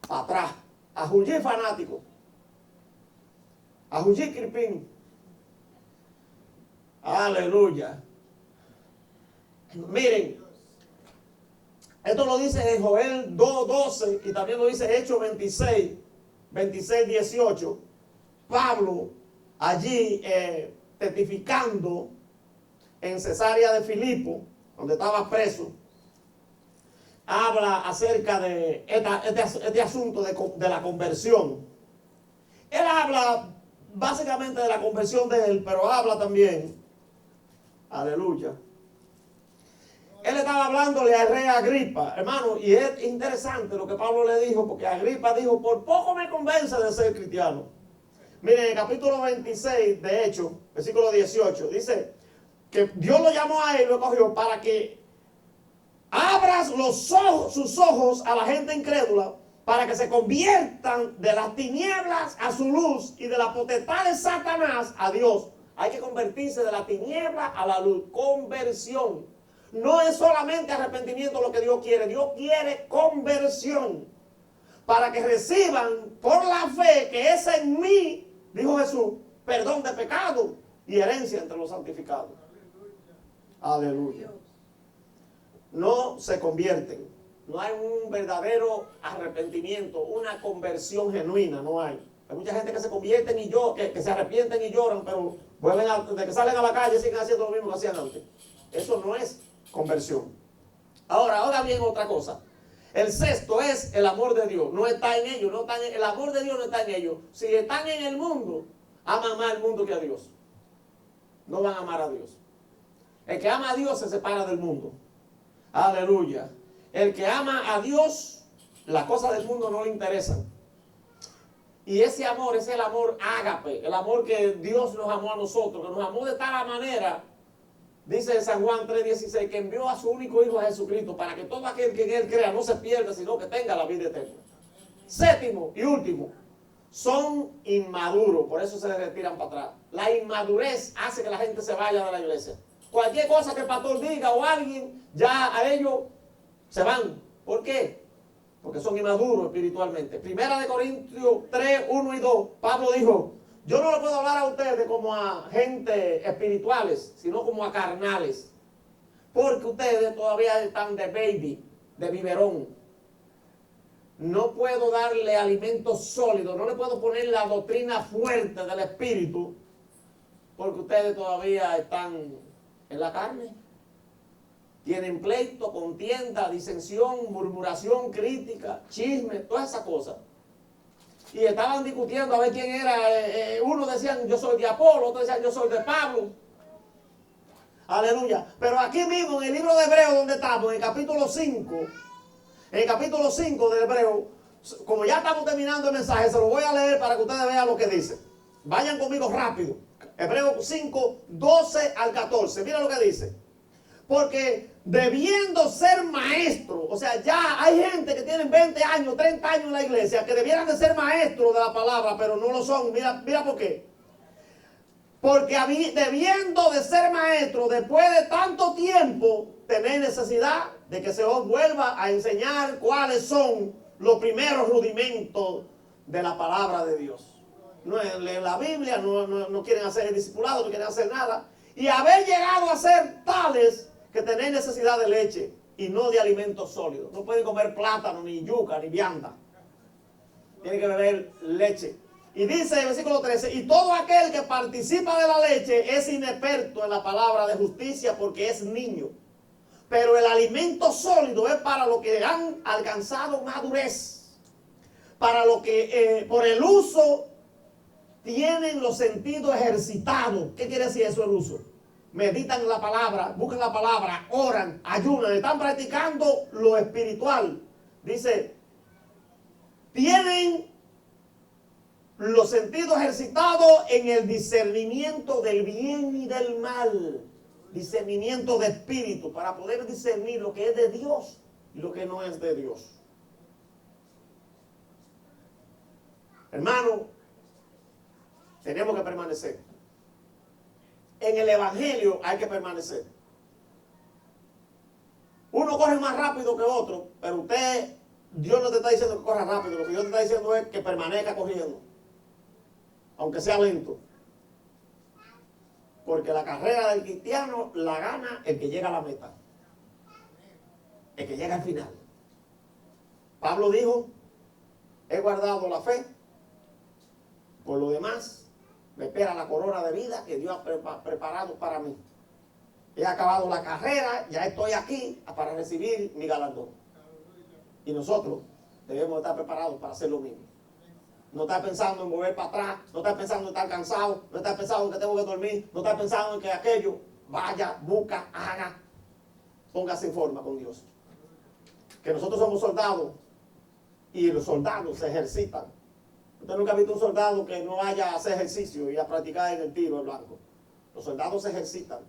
para atrás, a Juyí fanático, a Juyí cripín. Aleluya. Miren, esto lo dice en Joel 2:12 y también lo dice Hechos 26:18. Pablo allí testificando en Cesarea de Filipo, donde estaba preso, habla acerca de este asunto de la conversión. Él habla básicamente de la conversión de él, pero habla también, aleluya. Él estaba hablándole al rey Agripa, hermano, y es interesante lo que Pablo le dijo, porque Agripa dijo, por poco me convence de ser cristiano. Miren, en el capítulo 26 de Hechos, versículo 18, dice que Dios lo llamó a él y lo cogió para que abras sus ojos a la gente incrédula, para que se conviertan de las tinieblas a su luz y de la potestad de Satanás a Dios. Hay que convertirse de la tiniebla a la luz. Conversión. No es solamente arrepentimiento lo que Dios quiere conversión. Para que reciban por la fe que es en mí, dijo Jesús, perdón de pecado y herencia entre los santificados. Aleluya. No se convierten. No hay un verdadero arrepentimiento, una conversión genuina, no hay. Hay mucha gente que se convierten y que se arrepienten y lloran, pero de que salen a la calle siguen haciendo lo mismo que hacían antes. Eso no es conversión. Ahora bien otra cosa. El sexto es el amor de Dios. No está en ellos, el amor de Dios no está en ellos. Si están en el mundo, aman más al mundo que a Dios. No van a amar a Dios. El que ama a Dios se separa del mundo. Aleluya. El que ama a Dios, las cosas del mundo no le interesan. Y ese amor es el amor ágape, el amor que Dios nos amó a nosotros, que nos amó de tal manera, dice San Juan 3:16, que envió a su único Hijo a Jesucristo para que todo aquel que en Él crea no se pierda, sino que tenga la vida eterna. Séptimo y último, son inmaduros, por eso se les retiran para atrás. La inmadurez hace que la gente se vaya de la iglesia. Cualquier cosa que el pastor diga o alguien, ya a ellos se van. ¿Por qué? Porque son inmaduros espiritualmente. Primera de Corintios 3:1 y 2, Pablo dijo, yo no le puedo hablar a ustedes como a gente espirituales, sino como a carnales. Porque ustedes todavía están de baby, de biberón. No puedo darle alimento sólido, no le puedo poner la doctrina fuerte del espíritu, porque ustedes todavía están en la carne. Tienen pleito, contienda, disensión, murmuración, crítica, chisme, todas esas cosas. Y estaban discutiendo a ver quién era. Uno decían yo soy de Apolo, otro decían yo soy de Pablo. Aleluya. Pero aquí mismo en el libro de Hebreo donde estamos, en el capítulo 5, del Hebreo, como ya estamos terminando el mensaje, se lo voy a leer para que ustedes vean lo que dice. Vayan conmigo rápido. Hebreo 5, 12 al 14. Mira lo que dice. Porque debiendo ser maestro, o sea, ya hay gente que tienen 20 años, 30 años en la iglesia, que debieran de ser maestros de la palabra, pero no lo son. Mira por qué. Porque debiendo de ser maestro, después de tanto tiempo, tener necesidad de que se os vuelva a enseñar cuáles son los primeros rudimentos de la palabra de Dios. No leen la Biblia, no quieren hacer el discipulado, no quieren hacer nada. Y haber llegado a ser tales que tener necesidad de leche y no de alimentos sólidos. No pueden comer plátano, ni yuca, ni vianda. Tienen que beber leche. Y dice el versículo 13, y todo aquel que participa de la leche es inexperto en la palabra de justicia porque es niño. Pero el alimento sólido es para los que han alcanzado madurez. Para los que por el uso tienen los sentidos ejercitados. ¿Qué quiere decir eso, el uso? Meditan la palabra, buscan la palabra, oran, ayunan, están practicando lo espiritual. Dice, tienen los sentidos ejercitados en el discernimiento del bien y del mal. Discernimiento de espíritu, para poder discernir lo que es de Dios y lo que no es de Dios. Hermano, tenemos que permanecer. En el evangelio hay que permanecer. Uno corre más rápido que otro, pero Dios no te está diciendo que corra rápido, lo que Dios te está diciendo es que permanezca corriendo, aunque sea lento. Porque la carrera del cristiano la gana el que llega a la meta, el que llega al final. Pablo dijo, he guardado la fe, por lo demás me espera la corona de vida que Dios ha preparado para mí. He acabado la carrera, ya estoy aquí para recibir mi galardón. Y nosotros debemos estar preparados para hacer lo mismo. No estar pensando en volver para atrás, no estar pensando en estar cansado, no estar pensando en que tengo que dormir, no estar pensando en que aquello, vaya, busca, haga, póngase en forma con Dios. Que nosotros somos soldados y los soldados se ejercitan. Usted nunca ha visto un soldado que no vaya a hacer ejercicio y a practicar en el tiro al blanco. Los soldados se ejercitan.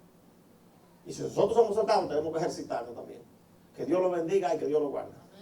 Y si nosotros somos soldados, tenemos que ejercitarnos también. Que Dios lo bendiga y que Dios lo guarde.